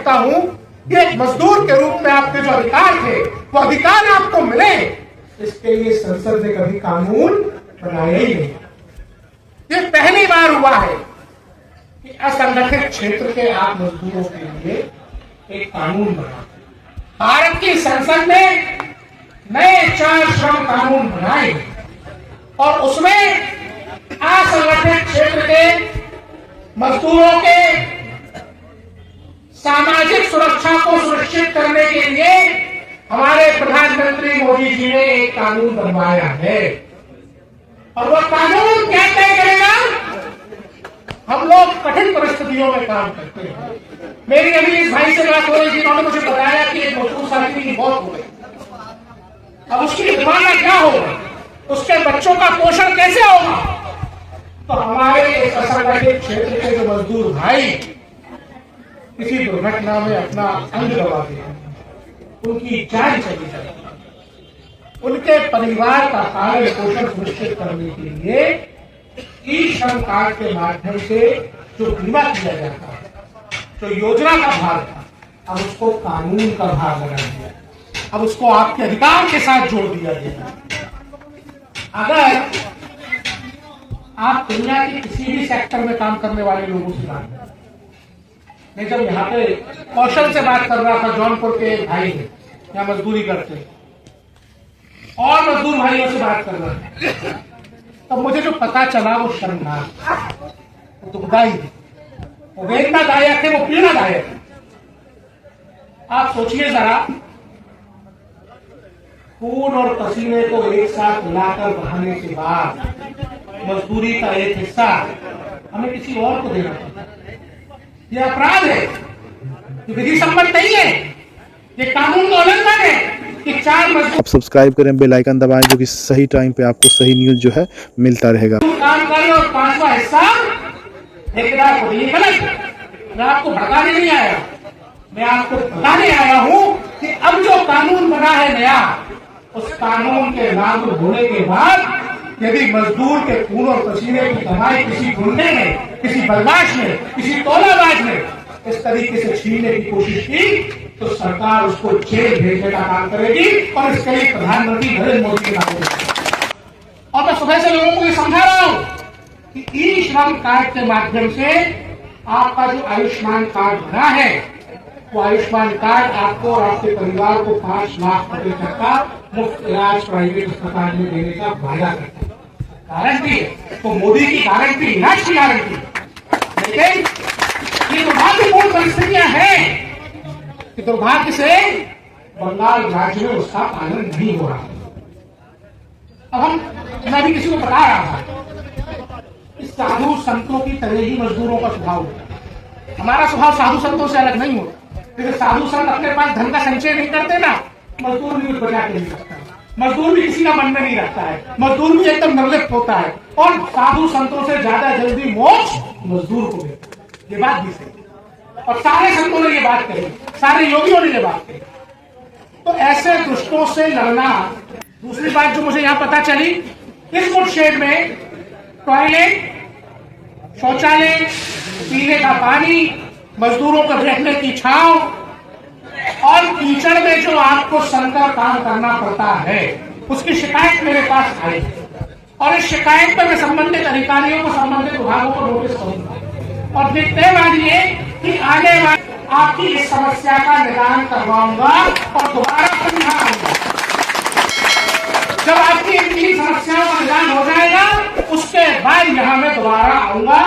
करता हूं कि एक मजदूर के रूप में आपके जो अधिकार थे वो अधिकार आपको मिले, इसके लिए संसद ने कभी कानून बनाया ही नहीं। ये पहली बार हुआ है कि असंगठित क्षेत्र के आप मजदूरों के लिए एक कानून बना। भारत की संसद ने नए 4 श्रम कानून बनाए और उसमें असंगठित क्षेत्र के मजदूरों के सामाजिक सुरक्षा को सुनिश्चित करने के लिए हमारे प्रधानमंत्री मोदी जी ने एक कानून बनवाया है। और वह कानून क्या तय करेगा? हम लोग कठिन परिस्थितियों में काम करते हैं। मेरी अभी इस भाई से बात हो रही थी, उन्होंने मुझे बताया कि एक मजदूर साथी की मौत हो गई। अब उसकी दिमाग क्या होगा, उसके बच्चों का पोषण कैसे होगा? तो हमारे इस असंगठित क्षेत्र के जो मजदूर भाई किसी दुर्घटना में अपना अंग गवा दिया, उनकी जान चली जाती, उनके परिवार का पालन पोषण सुनिश्चित करने के लिए ई श्रम कार्ड के माध्यम से जो बीमा किया जाता है, जो योजना का भाग था, अब उसको कानून का भाग बना दिया, अब उसको आपके अधिकार के साथ जोड़ दिया गया। अगर आप दुनिया के किसी भी सेक्टर में काम करने वाले लोगों से बात करें, मैं जब यहाँ पे कौशल से बात कर रहा था, जौनपुर के भाई है यहाँ मजदूरी करते हैं, और मजदूर भाइयों से बात कर रहा था, तब मुझे जो पता चला वो शर्मनाक, वो दुखदाई है, वो वेदनादायक है, वो पीड़ादायक है। आप सोचिए जरा, खून और पसीने को एक साथ मिलाकर बहाने के बाद मजदूरी का एक हिस्सा हमें किसी और को देना पड़ता है। यह अपराध है, ये विधि सम्मत नहीं है, ये कानून का उल्लंघन है कि 4 मजदूर। आप सब्सक्राइब करें, बेल आइकन दबाएं, जो कि सही टाइम पे आपको सही न्यूज जो है मिलता रहेगा। काम करें और 5वां हिस्सा ठेकेदार को, ये गलत है। मैं आपको भड़काने नहीं आया, मैं आपको बताने आया हूं कि अब जो कानून बना है नया, उस कानून के लागू होने के बाद यदि मजदूर के खून और पसीने की कमाई किसी गुंडे ने, किसी बदमाश ने, किसी तोलाबाज ने इस तरीके से छीनने की कोशिश की, तो सरकार उसको जेल भेजने का काम करेगी और इसके लिए प्रधानमंत्री नरेंद्र मोदी के नाम करेगी। और मैं सुबह से लोगों को ये समझा रहा हूं कि ई श्रम कार्ड के माध्यम से आपका जो आयुष्मान कार्ड बना है, वो आयुष्मान कार्ड आपको और आपके परिवार को 5 लाख रुपए तक का मुफ्त इलाज प्राइवेट अस्पताल में देने का वायदा करता है। गारंटी है, तो मोदी की गारंटी, इलाज की गारंटी। लेकिन ये दुर्भाग्यपूर्ण परिस्थितियां हैं कि दुर्भाग्य से बंगाल राज्य में उसका पालन नहीं हो रहा। अब मैं भी किसी को बता रहा था, इस साधु संतों की तरह ही मजदूरों का स्वभाव होता है। हमारा स्वभाव साधु संतों से अलग नहीं होता। लेकिन साधु संत अपने पास धन का संचय नहीं करते ना, मजदूर भी कुछ बचा के नहीं रखता है, मजदूर भी किसी का मन में नहीं रखता है, मजदूर भी एकदम निर्लिप्त होता है। और साधु संतों से ज्यादा जल्दी मोक्ष मजदूर को मिलता है, ये बात भी सही। और सारे संतों ने ये बात कही, सारे योगियों ने ये बात कही। तो ऐसे दुष्टों से लड़ना। दूसरी बात जो मुझे यहाँ पता चली, इस मुठशेड में टॉयलेट, शौचालय, पीने का पानी, मजदूरों को बैठने की छांव और कीचड़ में जो आपको सनकर काम करना पड़ता है, उसकी शिकायत मेरे पास आई। और इस शिकायत पर मैं संबंधित अधिकारियों को, संबंधित विभागों को नोटिस करूंगा और फिर तय मानिए कि आगे आपकी इस समस्या का निदान करवाऊंगा और दोबारा फिर यहाँ आऊंगा। जब आपकी इन 3 समस्याओं का निदान हो जाएगा, उसके बाद यहाँ मैं दोबारा आऊंगा।